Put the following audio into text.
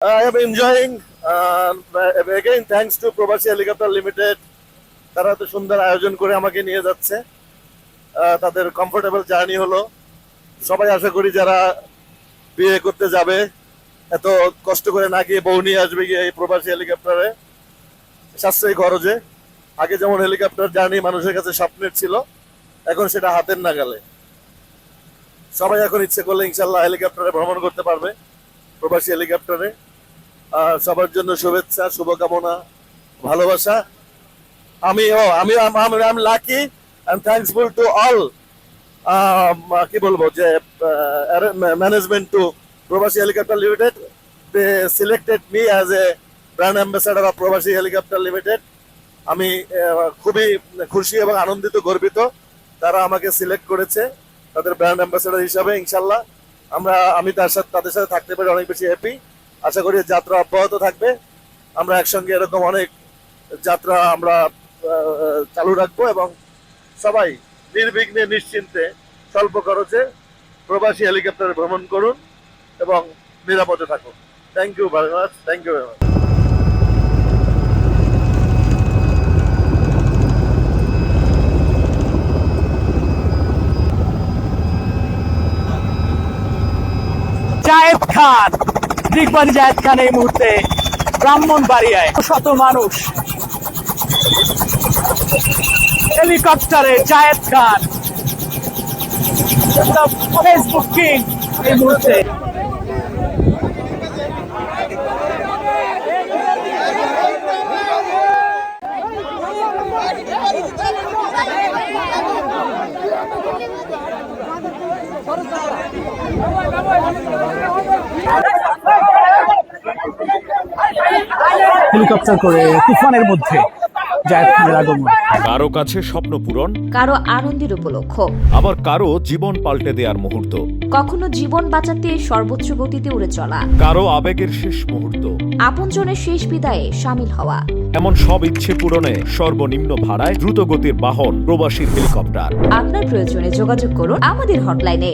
I am enjoying. Again, thanks to Probasi Helicopter Limited. তারা তো সুন্দর আয়োজন করে আমাকে নিয়ে যাচ্ছে। তাদের কমফোর্টেবল জার্নি হলো। সবাই আশা করি যারা বিয়ে করতে যাবে এত কষ্ট করে না গিয়ে বউ নিয়ে আসবে গিয়ে এই প্রবাসী হেলিকপ্টারে সাশ্রয়ী খরচে। আগে যেমন হেলিকপ্টার জার্নি মানুষের কাছে স্বপ্নের ছিল, এখন সেটা হাতের নাগালে। সবাই এখন ইচ্ছে করলে ইনশাল্লাহ হেলিকপ্টারে ভ্রমণ করতে পারবে, প্রবাসী হেলিকপ্টারে। সবার জন্য শুভেচ্ছা, শুভকামনা, ভালোবাসা। আমি lucky and thankful to all কি বলবো যে management to Prabasi helicopter limited. They selected me as a brand ambassador of Prabasi helicopter limited. আমি খুবই খুশি এবং আনন্দিত, গর্বিত তারা আমাকে সিলেক্ট করেছে তাদের ব্র্যান্ড অ্যাম্বাসেডর হিসাবে। ইনশাল্লাহ আমি তাদের সাথে থাকতে পেরে অনেক বেশি হ্যাপি। আশা করি যাত্রা অব্যাহত থাকবে। আমরা একসঙ্গে এরকম অনেক যাত্রা আমরা চালু রাখবো এবং সবাই নির্বিঘ্নে নিশ্চিন্তে স্বল্প খরচে প্রবাসী হেলিকপ্টারে ভ্রমণ করুন এবং নিরাপদে থাকুন। Thank you very much. Thank you very much. Zayed Khan, Digbari Zayed Khan এই মুহূর্তে ব্রাহ্মণবাড়িয়ায়। শত মানুষ হেলিকপ্টারে জায়েদ খান ফেসবুক কিং এই মুহূর্তে। হেলিকপ্টার করে তুফানের মধ্যে জায়েদ খানের আগমন। কারো কাছে স্বপ্ন পূরণ, কারো আনন্দের উপলক্ষ, আবার কারো জীবন পাল্টে দেওয়ার মুহূর্ত, কখনো জীবন বাঁচাতে সর্বোচ্চ গতিতে উড়ে চলা, কারো আবেগের শেষ মুহূর্ত, আপনজনের শেষ বিদায়ে শামিল হওয়া। এমন সব ইচ্ছে পূরণে সর্বনিম্ন ভাড়ায় দ্রুত গতির বাহন প্রবাসীর হেলিকপ্টার। আপনার প্রয়োজনে যোগাযোগ করুন আমাদের হটলাইনে।